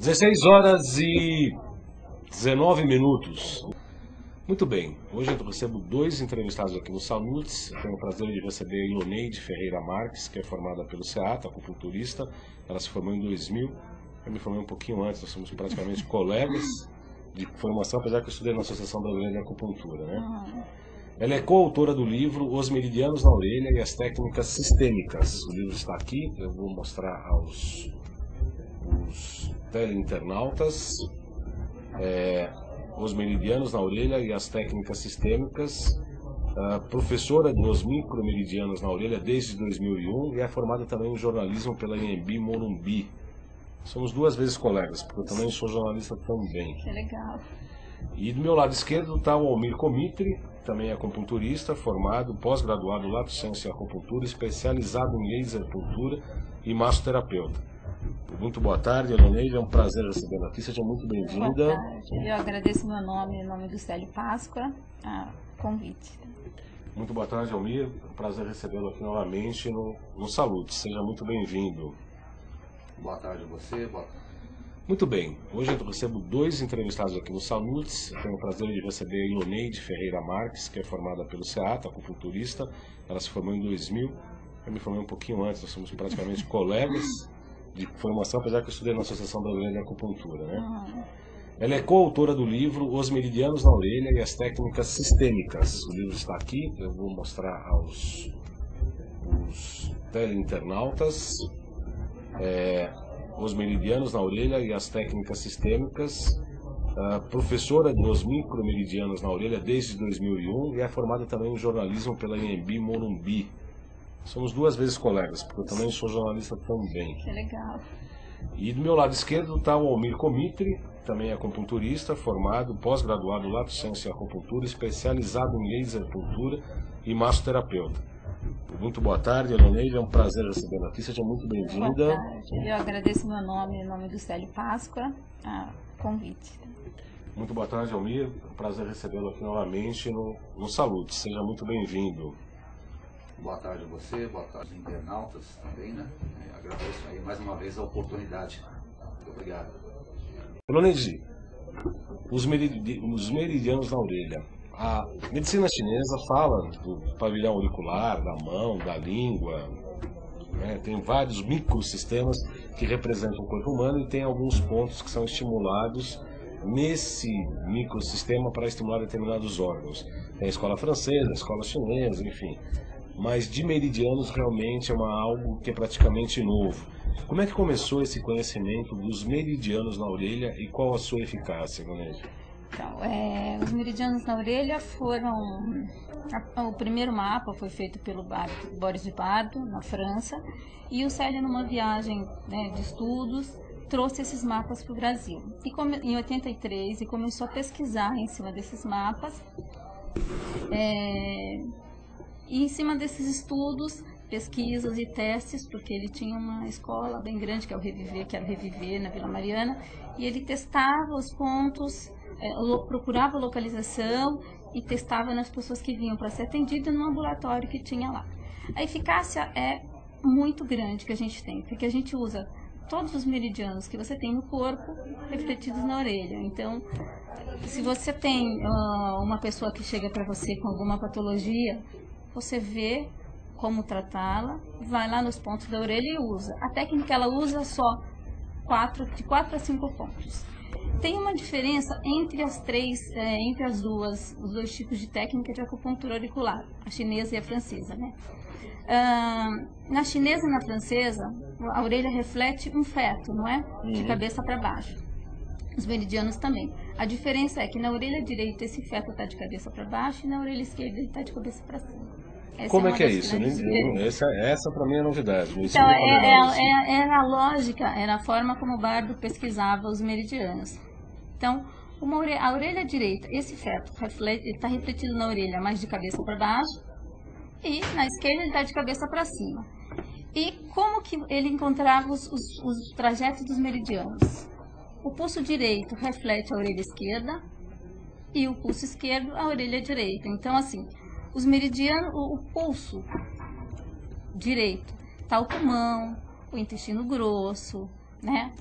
16h19. Muito bem, hoje eu recebo dois entrevistados aqui no Salutes. Eu tenho o prazer de receber a Iloneide Ferreira Marques, que é formada pelo SEATA, acupunturista. Ela se formou em 2000, eu me formei um pouquinho antes, nós somos praticamente colegas de formação, apesar que eu estudei na Associação Brasileira de Acupuntura, né? Ela é coautora do livro Os Meridianos na Orelha e as Técnicas Sistêmicas. O livro está aqui, eu vou mostrar aos teleinternautas. Os Meridianos na Orelha e as Técnicas Sistêmicas. Professora dos micromeridianos na orelha desde 2001 e é formada também em jornalismo pela Anhembi Morumbi. Somos duas vezes colegas, porque eu também sou jornalista também. Que legal. E do meu lado esquerdo está o Almir Comitri, também acupunturista, formado, pós-graduado Lato Sensu em acupuntura, especializado em laser puntura e massoterapeuta. Muito boa tarde, Iloneide, é um prazer recebê-la aqui, seja muito bem-vinda. Boa tarde, eu agradeço meu nome, em nome do Célio Páscoa, a convite. Muito boa tarde, Almir, é um prazer recebê-lo aqui novamente no Salute, seja muito bem-vindo. Boa tarde a você, boa tarde. Muito bem, hoje eu recebo dois entrevistados aqui no Salutes. Eu tenho o prazer de receber a Iloneide Ferreira Marques, que é formada pelo SEATA, acupunturista. Ela se formou em 2000, eu me formei um pouquinho antes, nós somos praticamente colegas de formação, apesar que eu estudei na Associação Brasileira de Acupuntura, né? Ela é coautora do livro Os Meridianos na Orelha e as Técnicas Sistêmicas. O livro está aqui, eu vou mostrar aos teleinternautas. Os Meridianos na Orelha e as Técnicas Sistêmicas. Professora dos micromeridianos na orelha desde 2001 e é formada também em jornalismo pela Anhembi Morumbi. Somos duas vezes colegas, porque eu também sou jornalista também. Que legal. E do meu lado esquerdo está o Almir Comitri, também acupunturista, formado, pós-graduado Lato Sensu em acupuntura, especializado em laser puntura e massoterapeuta. Muito boa tarde, Iloneide, é um prazer recebê-la aqui, seja muito bem-vinda. Boa tarde, eu agradeço meu nome, em nome do Célio Páscoa, a convite. Muito boa tarde, Almir, é um prazer recebê-lo aqui novamente no Salute, seja muito bem-vindo. Boa tarde a você, boa tarde aos internautas também, né? Agradeço aí mais uma vez a oportunidade. Muito obrigado. Iloneide, os meridianos na orelha. A medicina chinesa fala do pavilhão auricular, da mão, da língua, né? Tem vários microsistemas que representam o corpo humano e tem alguns pontos que são estimulados nesse microsistema para estimular determinados órgãos. Tem a escola francesa, a escola chinesa, enfim. Mas de meridianos realmente é algo que é praticamente novo. Como é que começou esse conhecimento dos meridianos na orelha e qual a sua eficácia, Iloneide? Então, os meridianos na orelha foram... O primeiro mapa foi feito pelo Boris Vibardo, na França, e o Célio, numa viagem, né, de estudos, trouxe esses mapas para o Brasil. Em 83, e começou a pesquisar em cima desses mapas. E em cima desses estudos, pesquisas e testes, porque ele tinha uma escola bem grande, que era o Reviver, na Vila Mariana, e ele testava os pontos, procurava a localização e testava nas pessoas que vinham para ser atendido no ambulatório que tinha lá. A eficácia é muito grande que a gente tem, porque a gente usa todos os meridianos que você tem no corpo refletidos na orelha. Então, se você tem uma pessoa que chega para você com alguma patologia, você vê como tratá-la, vai lá nos pontos da orelha e usa. A técnica ela usa só de 4 a 5 pontos. Tem uma diferença entre os dois tipos de técnica de acupuntura auricular, a chinesa e a francesa, né? Na chinesa e na francesa, a orelha reflete um feto, não é? De cabeça para baixo. Os meridianos também. A diferença é que na orelha direita esse feto está de cabeça para baixo e na orelha esquerda ele está de cabeça para cima. Como é que é isso? Essa para mim é novidade. Então, era a lógica, era a forma como o Bardo pesquisava os meridianos. Então, a orelha direita, esse feto está refletido na orelha mais de cabeça para baixo e na esquerda ele está de cabeça para cima. E como que ele encontrava os trajetos dos meridianos? O pulso direito reflete a orelha esquerda e o pulso esquerdo a orelha direita. Então, assim, os meridianos, o pulso direito está o pulmão, o intestino grosso, né?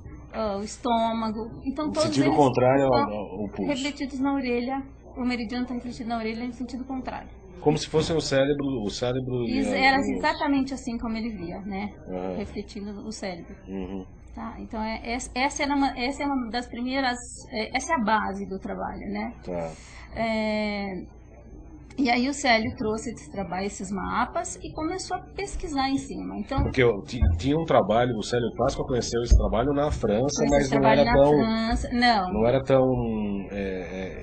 o estômago. Então, No todos sentido eles contrário estão ao pulso. refletidos na orelha. O meridiano está refletido na orelha no sentido contrário. Como se fosse o cérebro Era exatamente assim como ele via, né? Ah. Refletindo o cérebro. Uhum. Tá? Então, essa é uma das primeiras... essa é a base do trabalho, né? Tá. E aí o Célio trouxe esses mapas e começou a pesquisar em cima. Então, Porque tinha um trabalho, o Célio Páscoa conheceu esse trabalho na França, esse mas não trabalho era na tão... França... Não era tão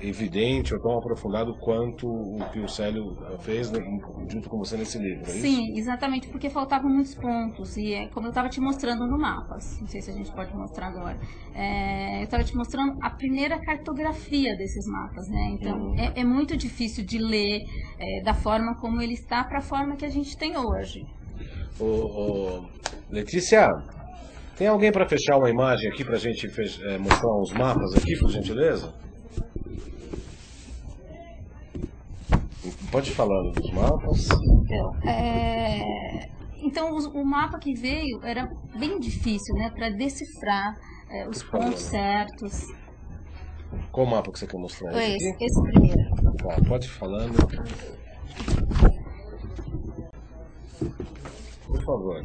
evidente ou tão aprofundado quanto o que o Célio fez, né, junto com você nesse livro, é isso? Sim, exatamente, porque faltavam muitos pontos. E é como eu estava te mostrando no mapas, não sei se a gente pode mostrar agora. Eu estava te mostrando a primeira cartografia desses mapas, né? Então, é muito difícil de ler da forma como ele está para a forma que a gente tem hoje. Letícia, tem alguém para fechar uma imagem aqui para a gente mostrar uns mapas aqui, por gentileza? Pode falar dos mapas. Então, o mapa que veio era bem difícil, né, para decifrar os pontos certos. Qual mapa que você quer mostrar? Esse primeiro. Tá, pode ir falando. Por favor.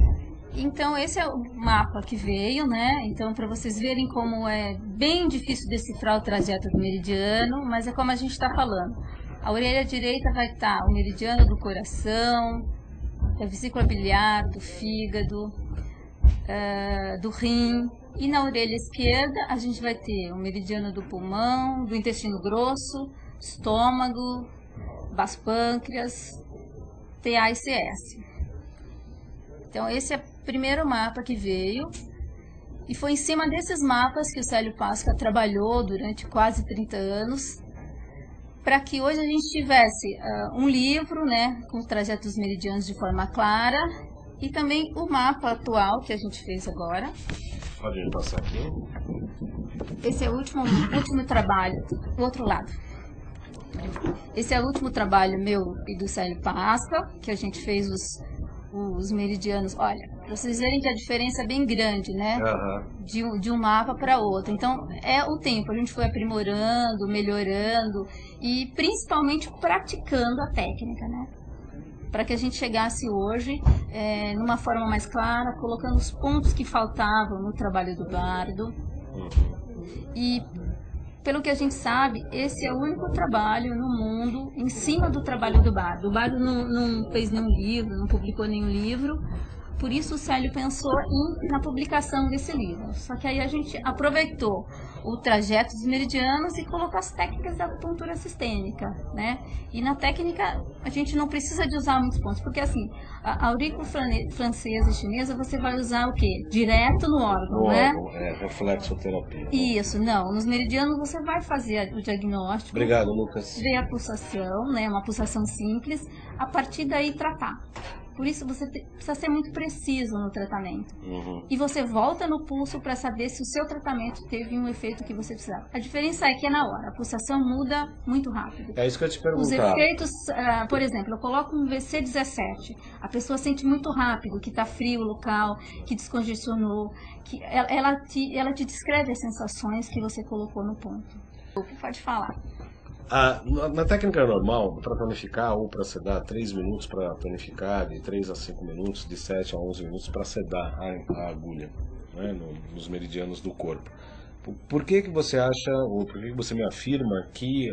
Então, esse é o mapa que veio, né? Então, para vocês verem como é bem difícil decifrar o trajeto do meridiano, mas é como a gente está falando. A orelha direita vai estar o meridiano do coração, da vesícula biliar, do fígado, do rim. E na orelha esquerda a gente vai ter o meridiano do pulmão, do intestino grosso, estômago, baço pâncreas, TA e CS. Então esse é o primeiro mapa que veio. E foi em cima desses mapas que o Célio Páscoa trabalhou durante quase 30 anos, para que hoje a gente tivesse um livro, né, com os trajetos meridianos de forma clara, e também o mapa atual que a gente fez agora. Pode me passar aqui. Esse é o último trabalho, o outro lado. Esse é o último trabalho meu e do Célio Páscoa, que a gente fez os meridianos. Olha, para vocês verem que a diferença é bem grande, né? De um mapa para outro. Então, é o tempo. A gente foi aprimorando, melhorando e principalmente praticando a técnica, né? Para que a gente chegasse hoje numa forma mais clara, colocando os pontos que faltavam no trabalho do bardo. E, pelo que a gente sabe, esse é o único trabalho no mundo em cima do trabalho do bardo. O bardo não fez nenhum livro, não publicou nenhum livro. Por isso o Célio pensou na publicação desse livro. Só que aí a gente aproveitou o trajeto dos meridianos e colocou as técnicas da acupuntura sistêmica, né? E na técnica a gente não precisa de usar muitos pontos, porque assim, a aurícula francesa e chinesa você vai usar o quê? Direto no órgão, né? Reflexoterapia. Isso, não. Nos meridianos você vai fazer o diagnóstico. Obrigado, Lucas. Ver a pulsação, né? Uma pulsação simples. A partir daí tratar. Por isso você precisa ser muito preciso no tratamento. E você volta no pulso para saber se o seu tratamento teve um efeito que você precisava. A diferença é que é na hora. A pulsação muda muito rápido. É isso que eu te perguntar. Os efeitos, por exemplo, eu coloco um VC17. A pessoa sente muito rápido que está frio o local, que descongestionou, que ela te descreve as sensações que você colocou no ponto. Pode falar. Na técnica normal, para planificar ou para sedar, 3 minutos para planificar, de 3 a 5 minutos, de 7 a 11 minutos para sedar a agulha, né, nos meridianos do corpo. Por que você acha, ou por que você me afirma que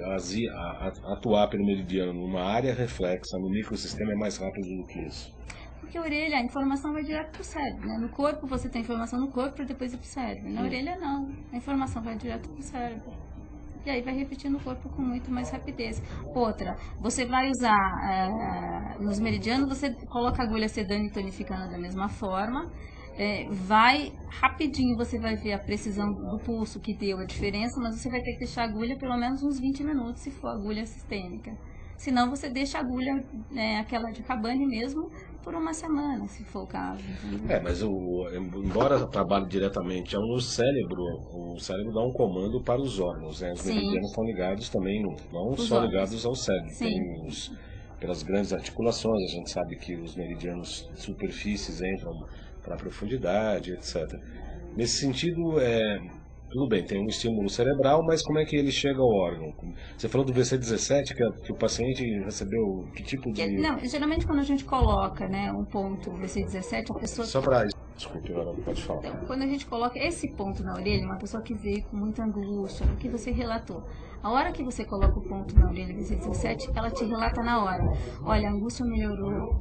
atuar pelo meridiano numa área reflexa, no microsistema, é mais rápido do que isso? Porque a orelha, a informação vai direto para o cérebro, né? No corpo você tem informação no corpo para depois ir para o cérebro. Na orelha não, a informação vai direto para o cérebro. E aí vai repetindo o corpo com muito mais rapidez. Outra, você vai usar nos meridianos, você coloca a agulha sedando e tonificando da mesma forma. Vai rapidinho, você vai ver a precisão do pulso que deu a diferença, mas você vai ter que deixar a agulha pelo menos uns 20 minutos se for agulha sistêmica. Senão você deixa a agulha, aquela de Cabane mesmo, por uma semana, se for o caso. Mas embora trabalhe diretamente no cérebro, o cérebro dá um comando para os órgãos, né? Os meridianos estão ligados também, não só ligados ao cérebro. Sim. Tem pelas grandes articulações, a gente sabe que os meridianos de superfícies entram para a profundidade, etc. Nesse sentido, tudo bem, tem um estímulo cerebral, mas como é que ele chega ao órgão? Você falou do VC17, que o paciente recebeu que tipo de... Não, geralmente quando a gente coloca, né, um ponto VC17, a pessoa... Só para... Desculpe, agora pode falar. Então, quando a gente coloca esse ponto na orelha, uma pessoa que veio com muita angústia, o que você relatou. A hora que você coloca o ponto na orelha VC17, ela te relata na hora. Olha, a angústia melhorou,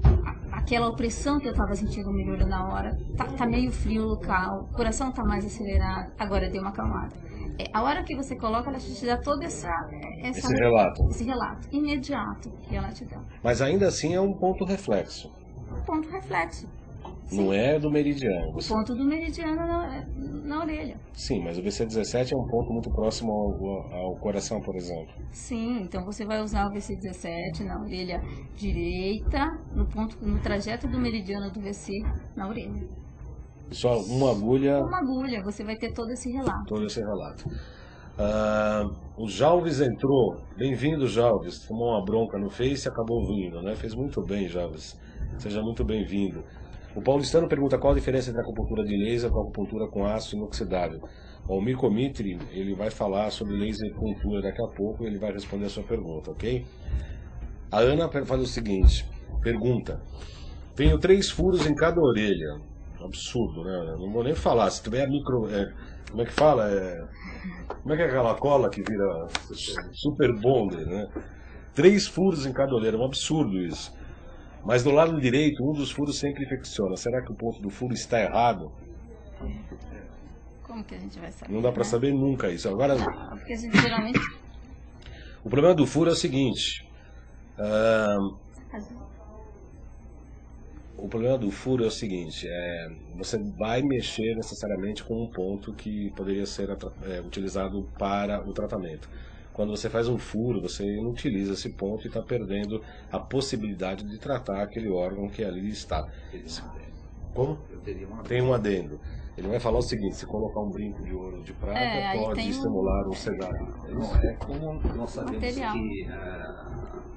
aquela opressão que eu estava sentindo melhorou na hora, tá meio frio o local, o coração tá mais acelerado, agora deu uma acalmada. A hora que você coloca, ela te dá todo esse relato imediato que ela te dá. Mas ainda assim é um ponto reflexo. Um ponto reflexo. Sim. Não é do meridiano. O ponto do meridiano na orelha. Sim, mas o VC17 é um ponto muito próximo ao coração, por exemplo. Sim, então você vai usar o VC17 na orelha direita, no trajeto do meridiano do VC na orelha. Só uma agulha... Uma agulha, você vai ter todo esse relato. Todo esse relato. O Jalves entrou. Bem-vindo, Jalves. Tomou uma bronca no Face e acabou vindo, né? Fez muito bem, Jalves. Seja muito bem-vindo. O paulistano pergunta qual a diferença entre a acupuntura de laser com a acupuntura com aço inoxidável. O Almir Comitri, ele vai falar sobre laser e acupuntura daqui a pouco e ele vai responder a sua pergunta, ok? A Ana faz o seguinte, pergunta: tenho 3 furos em cada orelha. Absurdo, né? Não vou nem falar. Se tiver micro... como é que fala? Como é que é aquela cola que vira super bonder, né? 3 furos em cada orelha, é um absurdo isso. Mas do lado direito, um dos furos sempre infecciona. Será que o ponto do furo está errado? Como que a gente vai saber? Não dá para saber nunca isso. Agora, porque a gente geralmente... O problema do furo é o seguinte. O problema do furo é o seguinte. Você vai mexer necessariamente com um ponto que poderia ser utilizado para o tratamento. Quando você faz um furo, você inutiliza esse ponto e está perdendo a possibilidade de tratar aquele órgão que ali está. Como? Tem um adendo. Ele vai falar o seguinte: se colocar um brinco de ouro de prata, pode estimular o cegário. Como nós sabemos que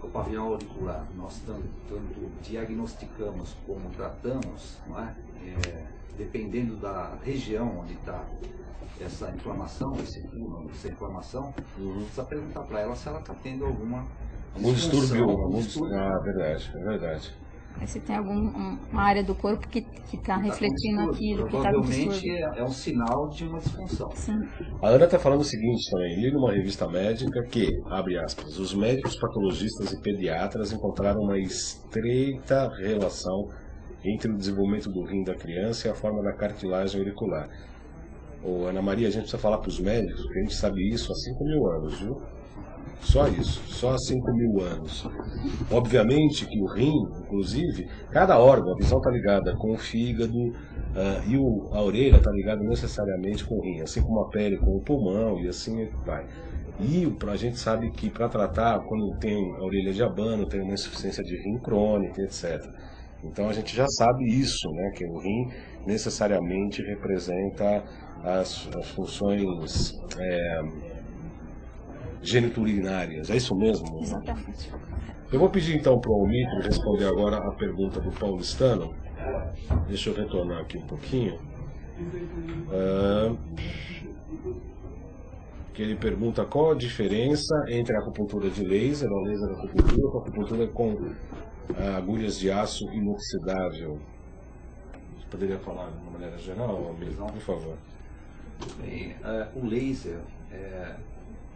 o pavilhão auricular, nós tanto diagnosticamos como tratamos, não é? Dependendo da região onde está essa inflamação, essa inflamação, precisa perguntar para ela se ela está tendo algum distúrbio. Verdade, é verdade. Aí você tem alguma área do corpo que está refletindo aquilo, que está com distúrbio. Provavelmente é um sinal de uma disfunção. Sim. A Ana está falando o seguinte também, li numa revista médica que, abre aspas, os médicos patologistas e pediatras encontraram uma estreita relação entre o desenvolvimento do rim da criança e a forma da cartilagem auricular. Ô, Ana Maria, a gente precisa falar para os médicos, porque a gente sabe isso há 5.000 anos, viu? Só isso, só há 5.000 anos. Obviamente que o rim, inclusive, cada órgão, a visão está ligada com o fígado e a orelha está ligada necessariamente com o rim, assim como a pele com o pulmão e assim vai. E a gente sabe que para tratar, quando tem a orelha de abano, tem uma insuficiência de rim crônica, etc. Então a gente já sabe isso, né, que o rim necessariamente representa as funções geniturinárias, é isso mesmo? Exatamente. Eu vou pedir então para o Almir responder agora a pergunta do paulistano. Deixa eu retornar aqui um pouquinho. Que ele pergunta qual a diferença entre a acupuntura de laser, a laser acupuntura, com a acupuntura com agulhas de aço inoxidável. Você poderia falar de uma maneira geral, Almir, por favor? Bem, o laser,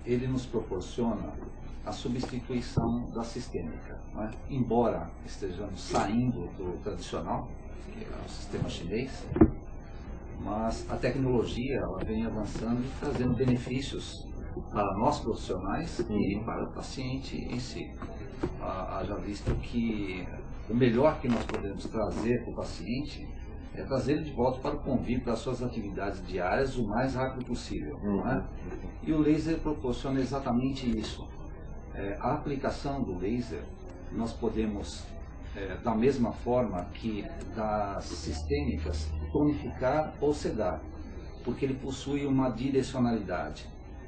ele nos proporciona a substituição da sistêmica, não é? Embora estejamos saindo do tradicional, que é o sistema chinês, mas a tecnologia ela vem avançando e trazendo benefícios para nós profissionais e para o paciente em si. Haja visto que o melhor que nós podemos trazer para o paciente é trazer ele de volta para o convívio, para as suas atividades diárias o mais rápido possível. Não é? E o laser proporciona exatamente isso. A aplicação do laser, nós podemos, da mesma forma que das sistêmicas, tonificar ou sedar, porque ele possui uma direcionalidade.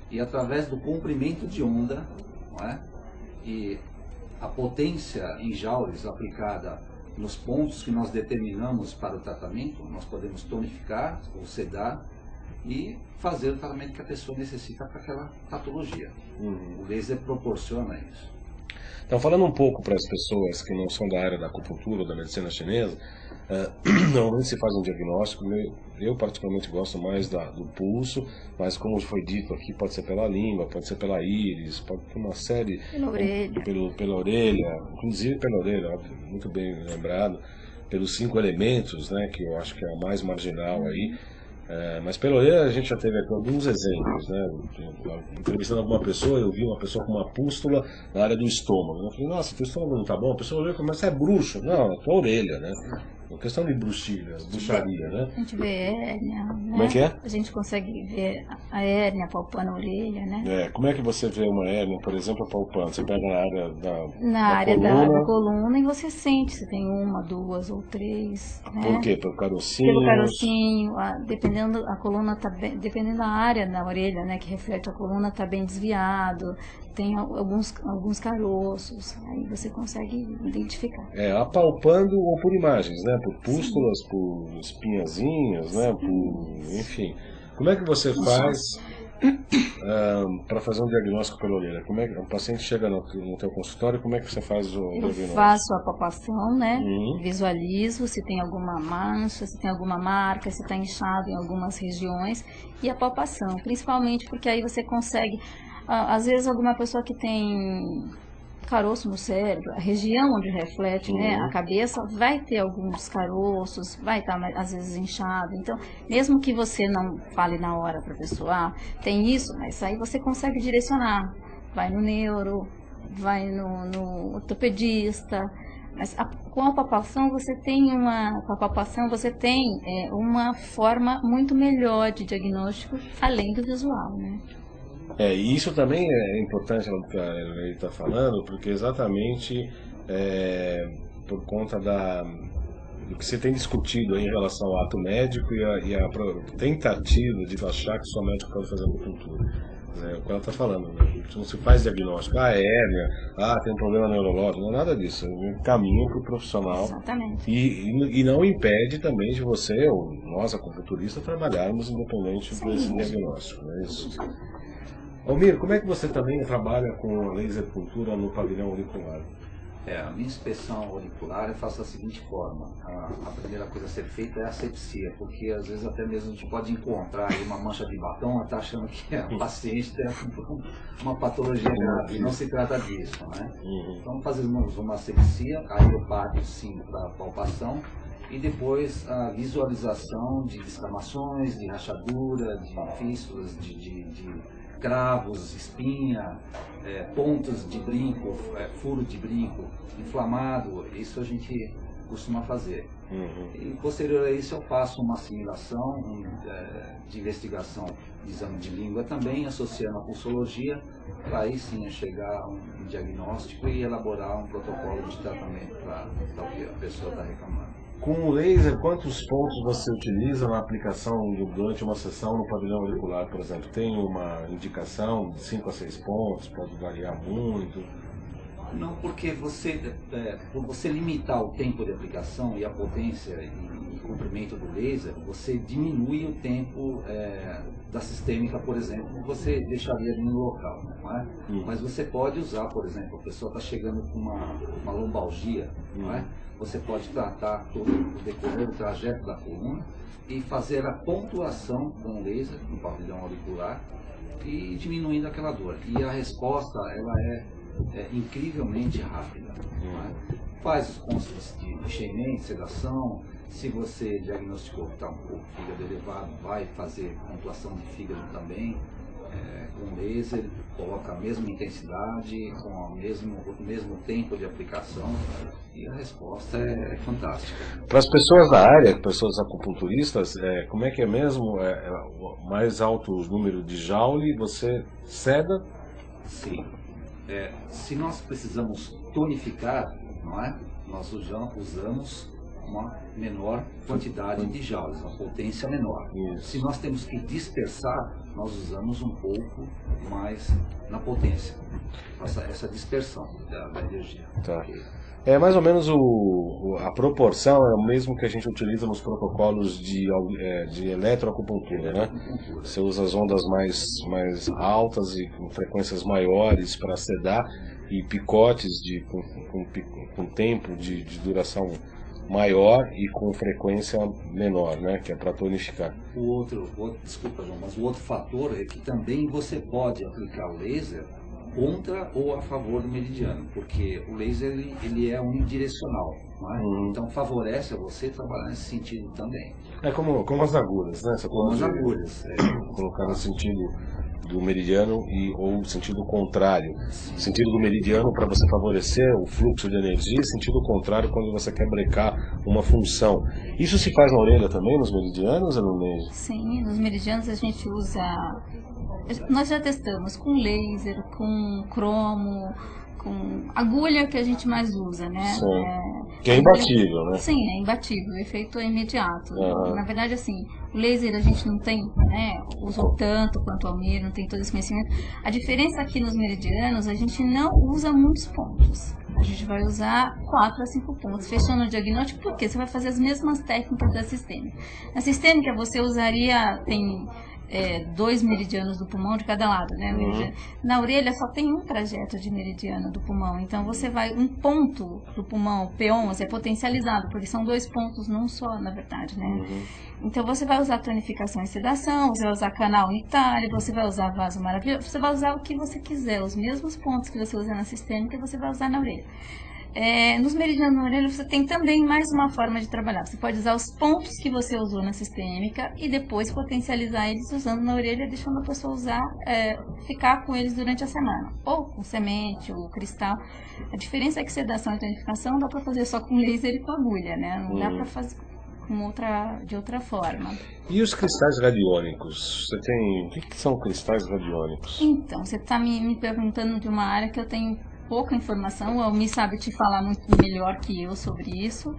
E através do comprimento de onda, não é? E a potência em joules aplicada nos pontos que nós determinamos para o tratamento, nós podemos tonificar ou sedar e fazer o tratamento que a pessoa necessita para aquela patologia. O laser proporciona isso. Então, falando um pouco para as pessoas que não são da área da acupuntura ou da medicina chinesa, normalmente se faz um diagnóstico. Eu particularmente gosto mais do pulso, mas como foi dito aqui, pode ser pela língua, pode ser pela íris, pode ter uma série... Pela orelha. Pela orelha, inclusive pela orelha, óbvio, muito bem lembrado, pelos 5 elementos, né, que eu acho que é a mais marginal aí. Mas pela orelha a gente já teve aqui alguns exemplos, né? Entrevistando alguma pessoa, eu vi uma pessoa com uma pústula na área do estômago. Eu falei, nossa, teu estômago não tá bom? A pessoa olhou e falou, mas você é bruxo. Não, é tua orelha, né? Uma questão de bruxaria, né? A gente vê hérnia, né? Como é que é? A gente consegue ver a hérnia palpando a orelha, né? Como é que você vê uma hérnia, por exemplo, palpando? Você pega na área na área da coluna e você sente se tem 1, 2 ou 3. Né? Por quê? Pelo carocinho? Pelo carocinho, dependendo a coluna tá bem, dependendo da área da orelha, né, que reflete a coluna, está bem desviado. Tem alguns caroços, aí você consegue identificar. Apalpando ou por imagens, né? Por pústulas, por espinhazinhas, né? Enfim. Como é que você faz para fazer um diagnóstico pela orelha? Como é que o paciente chega no teu consultório, como é que você faz o diagnóstico? Eu faço a palpação, né? Visualizo se tem alguma mancha, se tem alguma marca, se está inchado em algumas regiões. E a palpação, principalmente porque aí você consegue... Às vezes alguma pessoa que tem caroço no cérebro, a região onde reflete, né, a cabeça, vai ter alguns caroços, vai estar às vezes inchado. Então, mesmo que você não fale na hora para a pessoa, tem isso, mas aí você consegue direcionar. Vai no neuro, vai no ortopedista. Mas com a palpação você tem uma forma muito melhor de diagnóstico, além do visual, né? E isso também é importante no que ele está falando, porque exatamente por conta do que você tem discutido aí em relação ao ato médico e a tentativa de achar que só médico pode fazer acupuntura. O que ela está falando, né? Não se faz diagnóstico, hérnia, tem um problema neurológico, não é nada disso, é um caminho para o profissional. Exatamente. E não impede também de você, ou nós, acupunturistas, trabalharmos independente desse diagnóstico, não é isso? Almir, como é que você também trabalha com laser acupuntura no pavilhão auricular? A minha inspeção auricular eu faço da seguinte forma. A primeira coisa a ser feita é a asepsia, porque às vezes até mesmo a gente pode encontrar aí uma mancha de batom, está achando que o paciente tem uma patologia grave, não se trata disso, né? Então fazemos uma asepsia, aí eu parto sim para a palpação, e depois a visualização de descamações, de rachadura, de fístulas, de cravos, espinha, pontos de brinco, furo de brinco inflamado. Isso a gente costuma fazer. E posterior a isso eu faço uma assimilação de investigação de exame de língua também, associando a pulsologia, para aí sim chegar a um diagnóstico e elaborar um protocolo de tratamento para o que a pessoa está reclamando. Com o laser, quantos pontos você utiliza na aplicação durante uma sessão no pavilhão auricular, por exemplo? Tem uma indicação de 5 a 6 pontos, pode variar muito? Não, porque por você limitar o tempo de aplicação e a potência e o comprimento do laser, você diminui o tempo da sistêmica, por exemplo, que você deixaria ali no local, não é? Mas você pode usar, por exemplo, a pessoa está chegando com uma lombalgia, não é? Você pode tratar todo o decorrer do trajeto da coluna e fazer a pontuação com o laser no pavilhão auricular e diminuindo aquela dor. E a resposta ela é incrivelmente rápida. Faz os pontos de enchimento, sedação. Se você diagnosticou que está um pouco fígado elevado, vai fazer pontuação de fígado também com laser, coloca a mesma intensidade, com o mesmo tempo de aplicação, e a resposta é fantástica. Para as pessoas da área, pessoas acupunturistas, como é que é mesmo? Mais alto número de joule, você seda? Sim. Se nós precisamos tonificar, não é? Nós usamos uma menor quantidade de joules, uma potência menor. Isso. Se nós temos que dispersar, nós usamos um pouco mais na potência, essa dispersão da energia. Tá. Ok? É mais ou menos a proporção é o mesmo que a gente utiliza nos protocolos de eletroacupuntura, né? Você usa as ondas mais altas e com frequências maiores para sedar e picotes com tempo de duração maior e com frequência menor, né? Que é para tonificar. Desculpa, João, mas o outro fator é que também você pode aplicar o laser contra ou a favor do meridiano, porque o laser ele é unidirecional, não é? Então favorece a você trabalhar nesse sentido também. É como as agulhas, né? Você Como as pode agulhas. colocar no sentido do meridiano ou sentido contrário. Sentido do meridiano para você favorecer o fluxo de energia, sentido contrário quando você quer brecar uma função. Isso se faz na orelha também, nos meridianos ou no meio? Sim, nos meridianos a gente usa... Nós já testamos com laser, com cromo, com agulha que a gente mais usa, né? Sim. Que é imbatível, né? Sim, é imbatível, o efeito é imediato. Uhum. Na verdade, assim, o laser a gente não tem, né? Usou tanto quanto o Almir, não tem todo esse conhecimento. A diferença aqui nos meridianos, a gente não usa muitos pontos. A gente vai usar 4 a 5 pontos, fechando o diagnóstico, porque você vai fazer as mesmas técnicas da sistêmica. Na sistêmica você usaria, tem 2 meridianos do pulmão de cada lado, né? Na orelha só tem um trajeto de meridiano do pulmão, então você vai, um ponto do pulmão, P11, é potencializado, porque são 2 pontos, não só, na verdade, né? Então você vai usar tonificação e sedação, você vai usar canal unitário, você vai usar vaso maravilhoso, você vai usar o que você quiser, os mesmos pontos que você usa na sistêmica, você vai usar na orelha. Nos meridianos na orelha você tem também mais uma forma de trabalhar. Você pode usar os pontos que você usou na sistêmica e depois potencializar eles usando na orelha, deixando a pessoa ficar com eles durante a semana. Ou com semente, ou cristal. A diferença é que sedação e tonificação dá para fazer só com laser e com agulha, né? Não dá para fazer de outra forma. E os cristais radiônicos? Você tem... O que são cristais radiônicos? Então, você está me perguntando de uma área que eu tenho pouca informação, o Almir sabe te falar muito melhor que eu sobre isso,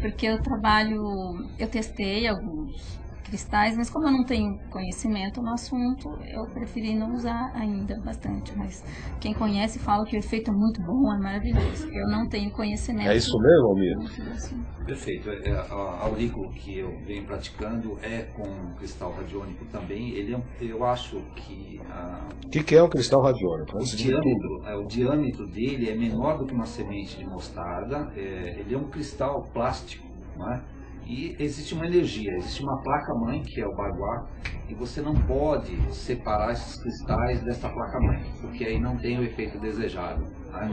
porque eu testei alguns cristais, mas como eu não tenho conhecimento no assunto, eu preferi não usar ainda bastante, mas quem conhece fala que o efeito é muito bom, é maravilhoso. Eu não tenho conhecimento. É isso mesmo, Almir? Perfeito. A aurículo que eu venho praticando é com cristal radiônico também. Eu acho que... O que é um cristal radiônico? O diâmetro dele é menor do que uma semente de mostarda. Ele é um cristal plástico, não é? E existe uma energia, existe uma placa-mãe, que é o baguá, e você não pode separar esses cristais dessa placa-mãe, porque aí não tem o efeito desejado. Né?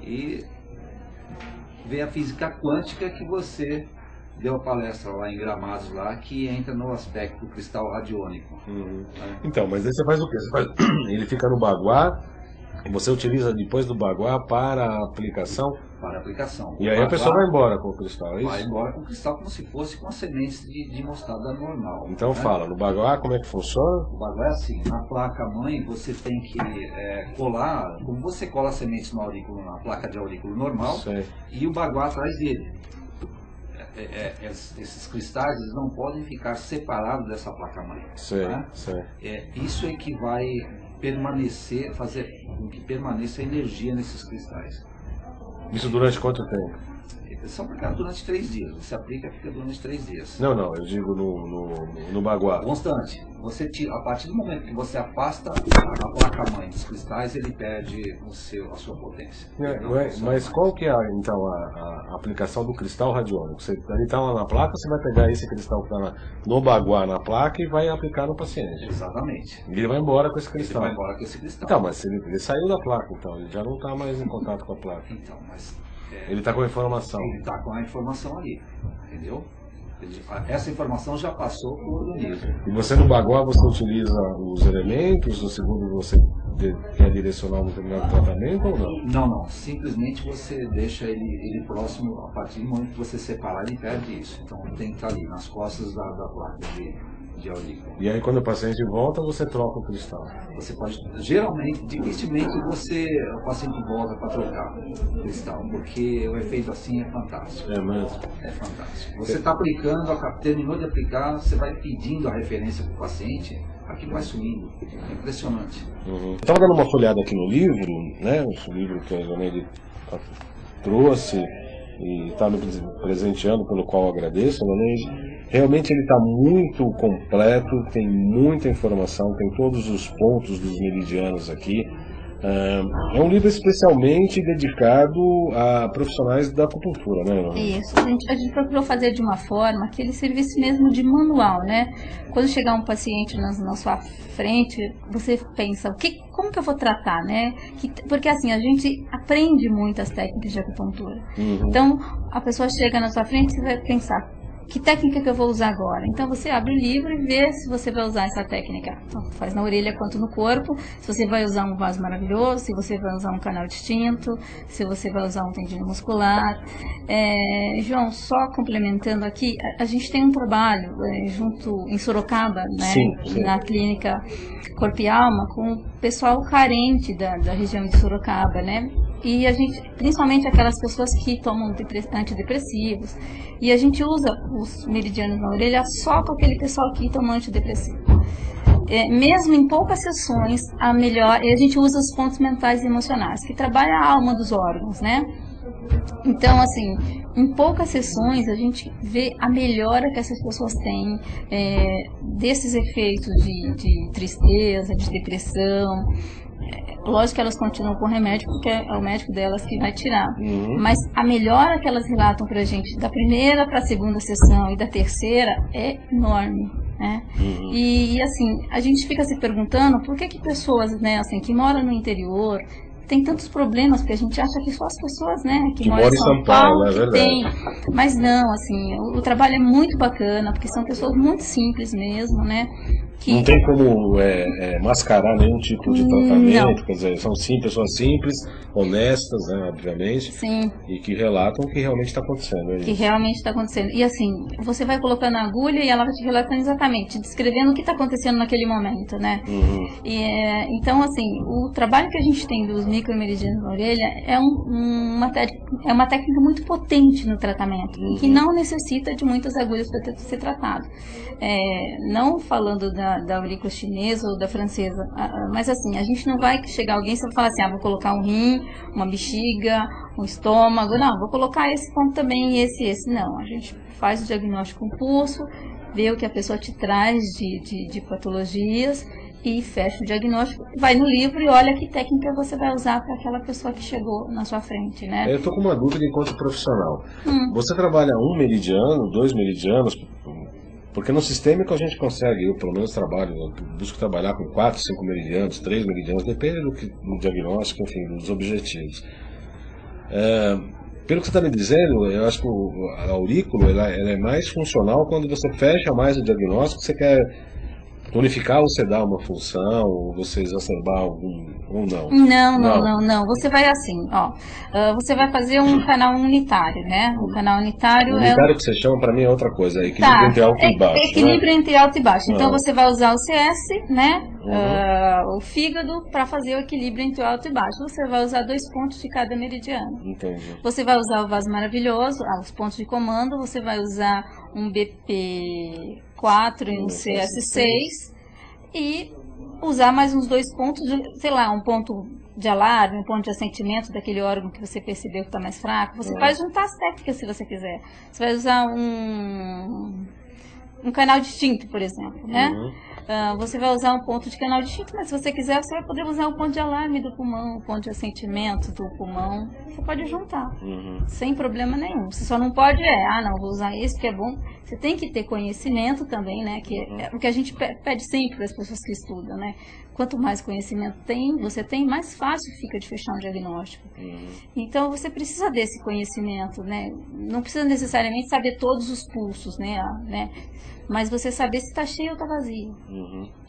E vem a física quântica que você deu a palestra lá em Gramados, lá, que entra no aspecto do cristal radiônico. Né? Então, mas aí você faz o quê? Ele fica no baguá, e você utiliza depois do baguá para a aplicação? Para a aplicação. E aí a pessoa vai embora com o cristal, é isso? Vai embora com o cristal como se fosse com as sementes de mostarda normal. Então né? fala, no baguá como é que funciona? O baguá é assim, na placa-mãe você tem que colar, como você cola as sementes no aurículo, na placa de aurículo normal, Sei. e o baguá atrás dele. Esses cristais eles não podem ficar separados dessa placa-mãe. Sei, né? sei. Isso é que vai permanecer, fazer com que permaneça a energia nesses cristais. Isso durante quanto tempo? São aplicados durante 3 dias. Você aplica e fica durante 3 dias. Não, eu digo no baguá. Constante. Você tira, a partir do momento que você afasta a placa-mãe dos cristais, ele perde a sua potência. Mas qual que é então a aplicação do cristal radiônico? Ele está lá na placa, você vai pegar esse cristal que está no baguá na placa e vai aplicar no paciente. Exatamente. E ele vai embora com esse cristal. Ele vai embora com esse cristal. Então, mas ele saiu da placa, então ele já não está mais em contato com a placa. Então, mas... Ele está com a informação. Ele está com a informação ali, entendeu? Essa informação já passou para o organismo. E você no baguá, você utiliza os elementos, no segundo você quer direcionar um determinado tratamento ou não? Não. Simplesmente você deixa ele próximo, a partir do momento que você separar, ele perde isso. Então ele tem que estar ali, nas costas da placa de aurícula. E aí quando o paciente volta, você troca o cristal? Você pode, geralmente, dificilmente o paciente volta para trocar o cristal, porque o efeito assim é fantástico. É mesmo? É fantástico. Você está aplicando, terminou de aplicar, você vai pedindo a referência para o paciente, aquilo vai sumindo. É impressionante. Eu estava dando uma folhada aqui no livro, né? O livro que a Ivonne trouxe e está me presenteando, pelo qual eu agradeço, né? Realmente ele está muito completo, tem muita informação, tem todos os pontos dos meridianos aqui. É um livro especialmente dedicado a profissionais da acupuntura, né? Isso, a gente procurou fazer de uma forma que ele servisse mesmo de manual, né? Quando chegar um paciente na sua frente, você pensa, como que eu vou tratar, né? Porque assim, a gente aprende muitas técnicas de acupuntura. Então, a pessoa chega na sua frente e vai pensar, que técnica que eu vou usar agora? Então você abre o livro e vê se você vai usar essa técnica. Então, faz na orelha quanto no corpo, se você vai usar um vaso maravilhoso, se você vai usar um canal distinto, se você vai usar um tendino muscular. João, só complementando aqui, a gente tem um trabalho junto em Sorocaba, né? Sim. Na clínica Corpo e Alma, com o pessoal carente da região de Sorocaba, né? E a gente, principalmente aquelas pessoas que tomam antidepressivos, e a gente usa os meridianos na orelha só para aquele pessoal que toma antidepressivo. Mesmo em poucas sessões, a gente usa os pontos mentais e emocionais, que trabalha a alma dos órgãos, né? Então, assim, em poucas sessões a gente vê a melhora que essas pessoas têm desses efeitos de tristeza, de depressão. Lógico que elas continuam com remédio, porque é o médico delas que vai tirar. Mas a melhora que elas relatam pra gente da primeira para a segunda sessão e da terceira é enorme, né? E assim, a gente fica se perguntando por que pessoas, né, assim, que moram no interior tem tantos problemas, porque a gente acha que só as pessoas, né, que moram em São Paulo que tem. Mas não, assim, o trabalho é muito bacana, porque são pessoas muito simples mesmo, né? Não tem como mascarar nenhum tipo de tratamento, não. Quer dizer, são pessoas simples, honestas, né, obviamente, Sim. E que relatam o que realmente está acontecendo. Que realmente está acontecendo. E assim, você vai colocando a agulha e ela vai te relatando exatamente, descrevendo o que está acontecendo naquele momento, né? Então, assim, o trabalho que a gente tem dos micromeridianos na orelha é uma técnica muito potente no tratamento, que não necessita de muitas agulhas para ser tratado. Não falando da aurícula chinesa ou da francesa, mas assim, a gente não vai chegar alguém e vai falar assim, vou colocar um rim, uma bexiga, um estômago, não, vou colocar esse ponto também e esse, não, a gente faz o diagnóstico com pulso, vê o que a pessoa te traz de patologias e fecha o diagnóstico, vai no livro e olha que técnica você vai usar para aquela pessoa que chegou na sua frente, né? Eu estou com uma dúvida enquanto profissional. Você trabalha um meridiano, 2 meridianos, porque no sistêmico a gente consegue, eu pelo menos busco trabalhar com 4, 5 meridianos, 3 meridianos, depende do diagnóstico, enfim, dos objetivos. Pelo que você está me dizendo, eu acho que a aurícula ela é mais funcional quando você fecha mais o diagnóstico, você quer unificar ou você dá uma função, ou você exacerbar algum, ou não? Não. Você vai assim, você vai fazer um canal unitário, né? O canal unitário que você chama, para mim, é outra coisa, equilíbrio entre alto e baixo. Equilíbrio entre alto e baixo. Então você vai usar o CS, né? O fígado, para fazer o equilíbrio entre o alto e baixo. Você vai usar 2 pontos de cada meridiano. Entendi. Você vai usar o vaso maravilhoso, os pontos de comando, você vai usar um BP4 e um CS6 e usar mais uns 2 pontos, sei lá, um ponto de alarme, um ponto de assentimento daquele órgão que você percebeu que está mais fraco. Você vai juntar as técnicas se você quiser. Você vai usar um canal distinto, por exemplo, né? Você vai usar um ponto de canal distinto, mas se você quiser, você vai poder usar o ponto de alarme do pulmão, o ponto de assentimento do pulmão. Você pode juntar, sem problema nenhum. Você só não pode não, vou usar esse que é bom. Você tem que ter conhecimento também, né? Que é o que a gente pede sempre para as pessoas que estudam, né? Quanto mais conhecimento você tem, mais fácil fica de fechar um diagnóstico. Então, você precisa desse conhecimento, né? Não precisa necessariamente saber todos os pulsos, né? Mas você saber se está cheio ou está vazio.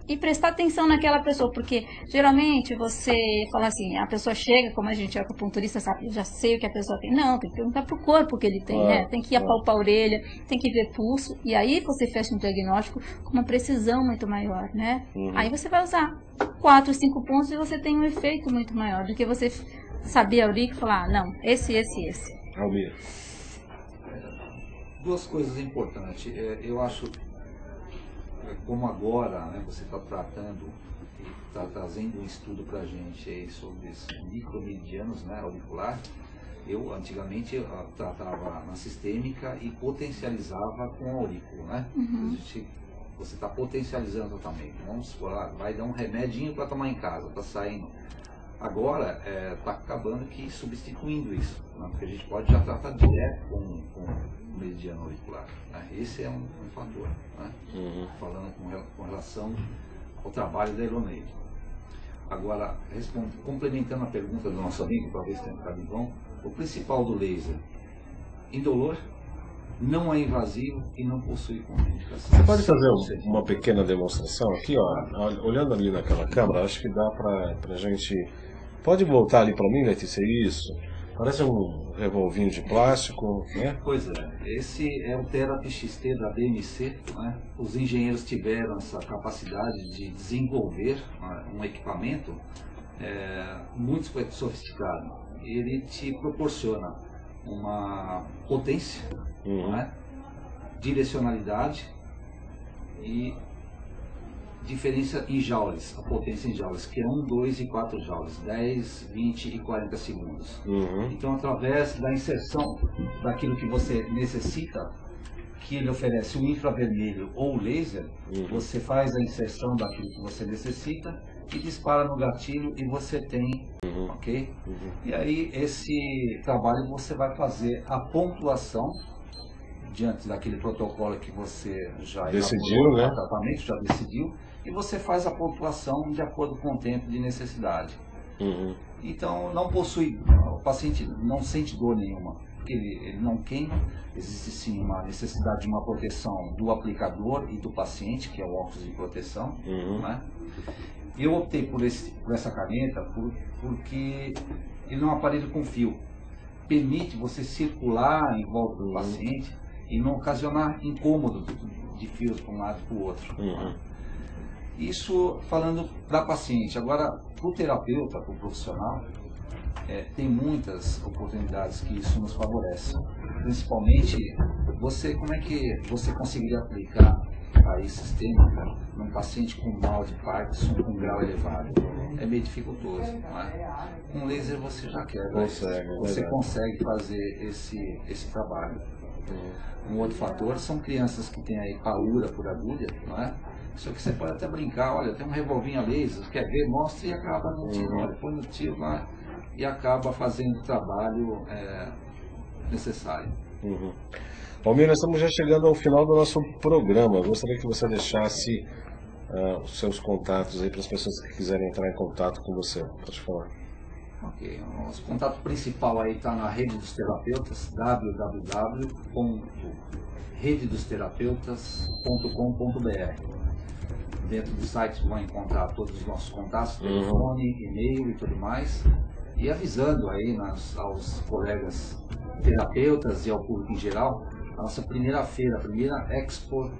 E prestar atenção naquela pessoa, porque geralmente você fala assim, a pessoa chega, como a gente é acupunturista, sabe, eu já sei o que a pessoa tem. Não, tem que perguntar pro corpo o que ele tem, né? Tem que apalpar a orelha, tem que ver pulso, e aí você fecha um diagnóstico com uma precisão muito maior, né? Aí você vai usar 4, 5 pontos e você tem um efeito muito maior do que você saber a aurícula e falar, não, esse. Almir. Duas coisas importantes. Eu acho, como agora, né, você está tratando, está trazendo um estudo para a gente aí sobre esses micromeridianos, né, auricular. Eu antigamente tratava na sistêmica e potencializava com o aurículo, né? Você está potencializando o tratamento. Vamos supor, vai dar um remedinho para tomar em casa, está saindo. Agora está acabando que substituindo isso, né? Porque a gente pode já tratar direto com o meridiano auricular, né? Esse é um fator, né? Falando com relação ao trabalho da Eloneide. Agora, complementando a pergunta do nosso amigo, talvez tenha ficado em vão, o principal do laser, indolor, não é invasivo e não possui contraindicação. Você pode fazer uma pequena demonstração aqui, ó, olhando ali naquela câmera, acho que dá pra gente... Pode voltar ali para mim, Letícia, isso? Parece um revolvinho de plástico, né? Pois é, esse é o Therapy XT da DMC, né? Os engenheiros tiveram essa capacidade de desenvolver um equipamento muito sofisticado. Ele te proporciona uma potência, né? Direcionalidade e diferença em joules, a potência em joules, que é 1, 2 e 4 joules, 10, 20 e 40 segundos. Então, através da inserção daquilo que você necessita, que ele oferece o infravermelho ou o laser, você faz a inserção daquilo que você necessita e dispara no gatilho e você tem, ok? E aí, esse trabalho você vai fazer a pontuação diante daquele protocolo que você já decidiu, né? Tratamento, já decidiu, e você faz a pontuação de acordo com o tempo de necessidade. Então, não possui, o paciente não sente dor nenhuma, porque ele não queima. Existe sim uma necessidade de uma proteção do aplicador e do paciente, que é o óculos de proteção, né? Eu optei por essa caneta porque ele é um aparelho com fio, permite você circular em volta do paciente e não ocasionar incômodo de fios para um lado e para o outro. Isso falando para paciente. Agora, para o terapeuta, para o profissional, tem muitas oportunidades que isso nos favorece. Principalmente, como é que você conseguiria aplicar aí sistêmica num paciente com mal de Parkinson com grau elevado? É meio dificultoso, não é? Com laser você já quer, você consegue fazer esse trabalho. Um outro fator são crianças que têm aí paura por agulha, não é? Só que você pode até brincar, olha, tem um revolvinho a laser, quer ver, mostra e acaba no tiro, olha, põe no tiro lá e acaba fazendo o trabalho necessário. Almir, nós estamos já chegando ao final do nosso programa. Eu gostaria que você deixasse os seus contatos aí para as pessoas que quiserem entrar em contato com você. Pode falar. Ok, o nosso contato principal aí está na Rede dos Terapeutas, www.rededosterapeutas.com.br. Dentro do site vão encontrar todos os nossos contatos, telefone, e-mail e tudo mais. E avisando aí aos colegas terapeutas e ao público em geral, a nossa primeira feira, a primeira Expo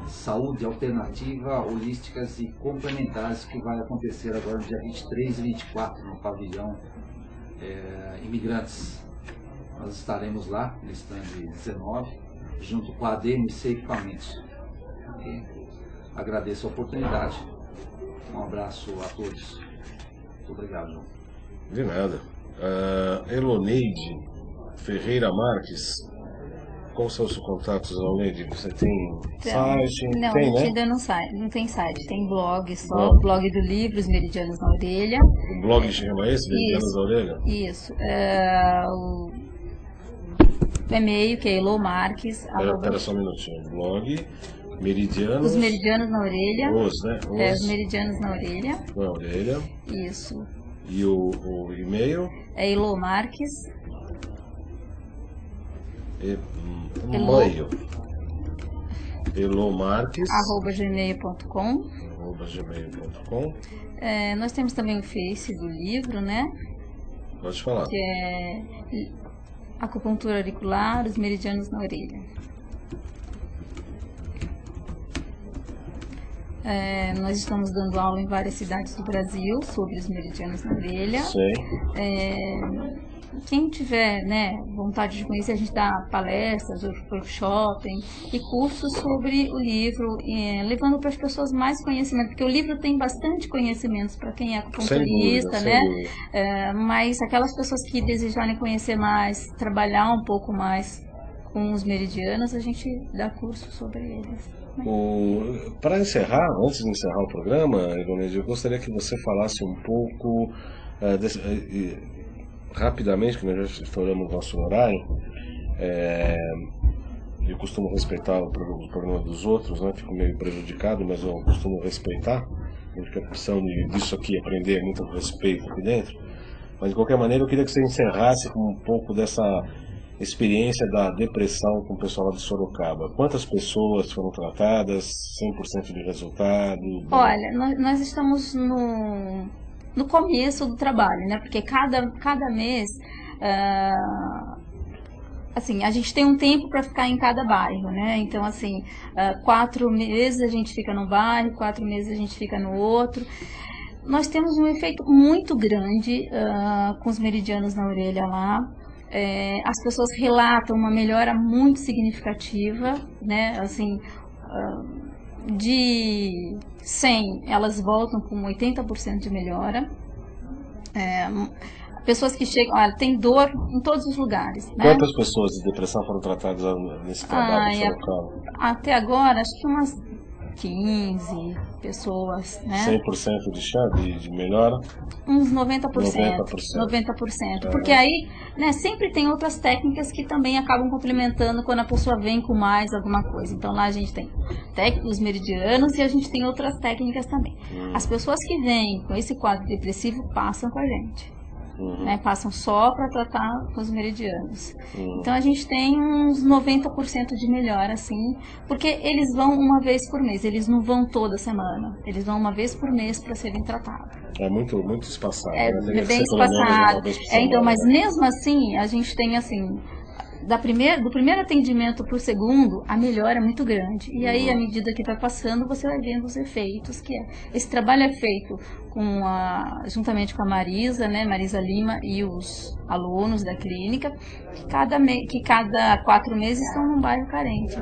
Saúde Alternativa, Holísticas e Complementares, que vai acontecer agora no dia 23 e 24 no pavilhão Imigrantes. Nós estaremos lá no stand 19, junto com a DMC Equipamentos. Okay? Agradeço a oportunidade. Um abraço a todos. Muito obrigado, João. De nada. Eloneide Ferreira Marques, quais são os seus contatos, Eloneide? Você tem site? Não, tem, né? ainda não tem site, tem blog só, o blog do livro, Os Meridianos na Orelha. O blog chama esse, Meridianos na Orelha? Isso. O e-mail, que é elomarques. Espera só um minutinho. Blog Meridianos. Os Meridianos na Orelha. Né? Os Meridianos na Orelha. Na orelha. Isso. E o e-mail? É elomarques. E-mail. elomarques, @gmail.com. @gmail.com. Nós temos também o Face do livro, né? Pode falar. Que é Acupuntura Auricular, os Meridianos na Orelha. Nós estamos dando aula em várias cidades do Brasil sobre os meridianos na orelha. Sei. Quem tiver, né, vontade de conhecer, a gente dá palestras, workshops e cursos sobre o livro, levando para as pessoas mais conhecimento, porque o livro tem bastante conhecimentos para quem é acupunturista, né? Mas aquelas pessoas que desejarem conhecer mais, trabalhar um pouco mais com os meridianos, a gente dá curso sobre eles. Para encerrar, antes de encerrar o programa, Ivoneide, eu gostaria que você falasse um pouco rapidamente, que nós já estouramos o nosso horário. Eu costumo respeitar o programa dos outros, né? Fico meio prejudicado, mas eu costumo respeitar, porque a opção disso aqui, aprender, é muito respeito aqui dentro. Mas de qualquer maneira, eu queria que você encerrasse com um pouco dessa experiência da depressão com o pessoal lá de Sorocaba. Quantas pessoas foram tratadas, 100% de resultado? Olha, nós estamos no começo do trabalho, né? Porque cada mês, assim, a gente tem um tempo para ficar em cada bairro, né? Então, assim, 4 meses a gente fica no bairro, 4 meses a gente fica no outro. Nós temos um efeito muito grande com os meridianos na orelha lá. As pessoas relatam uma melhora muito significativa, né? Assim, de 100, elas voltam com 80% de melhora. Pessoas que chegam, olha, tem dor em todos os lugares, né? Quantas pessoas de depressão foram tratadas nesse trabalho de Sorocaba? Até agora, acho que umas 15 pessoas, né? 100% de melhora? Uns 90%. 90%. Porque aí, né, sempre tem outras técnicas que também acabam complementando quando a pessoa vem com mais alguma coisa. Então lá a gente tem técnicos meridianos e a gente tem outras técnicas também. As pessoas que vêm com esse quadro depressivo passam com a gente. Né, passam só para tratar com os meridianos. Então a gente tem uns 90% de melhora, assim, porque eles vão uma vez por mês, eles não vão toda semana, eles vão uma vez por mês para serem tratados. É muito espaçado. Né? Bem espaçado. Então, mas mesmo assim, a gente tem assim, do primeiro atendimento para o segundo, a melhora é muito grande. E aí, à medida que vai passando, você vai vendo os efeitos que é. Esse trabalho é feito juntamente com a Marisa, né, Marisa Lima e os alunos da clínica, que cada 4 meses estão num bairro carente.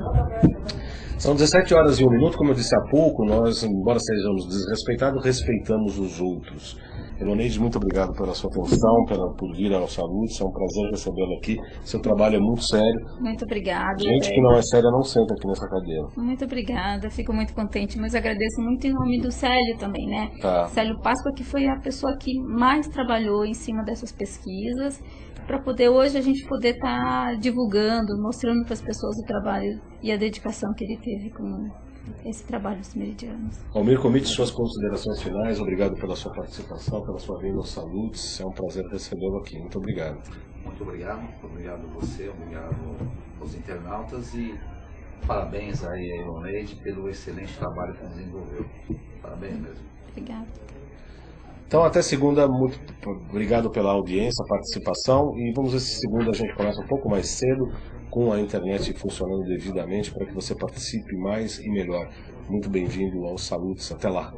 São 17h01, como eu disse há pouco, nós, embora sejamos desrespeitados, respeitamos os outros. Ivoneide, muito obrigado pela sua atenção, por vir ao Salutes, é um prazer recebê-lo aqui. Seu trabalho é muito sério. Muito obrigada. Gente que não é séria não senta aqui nessa cadeira. Muito obrigada, fico muito contente, mas agradeço muito em nome do Célio também, né? Tá. Célio Páscoa, que foi a pessoa que mais trabalhou em cima dessas pesquisas, para poder hoje a gente poder estar divulgando, mostrando para as pessoas o trabalho e a dedicação que ele teve com esse trabalho dos meridianos. Almir Comite, suas considerações finais. Obrigado pela sua participação, pela sua vinda ao Salutes. É um prazer recebê-lo aqui. Muito obrigado. Muito obrigado a você, obrigado aos internautas e parabéns aí a Ivoneide pelo excelente trabalho que desenvolveu. Parabéns mesmo. Obrigada. Então, até segunda, muito obrigado pela audiência, participação. E vamos ver se segunda a gente começa um pouco mais cedo, com a internet funcionando devidamente, para que você participe mais e melhor. Muito bem-vindo ao Salutes. Até lá.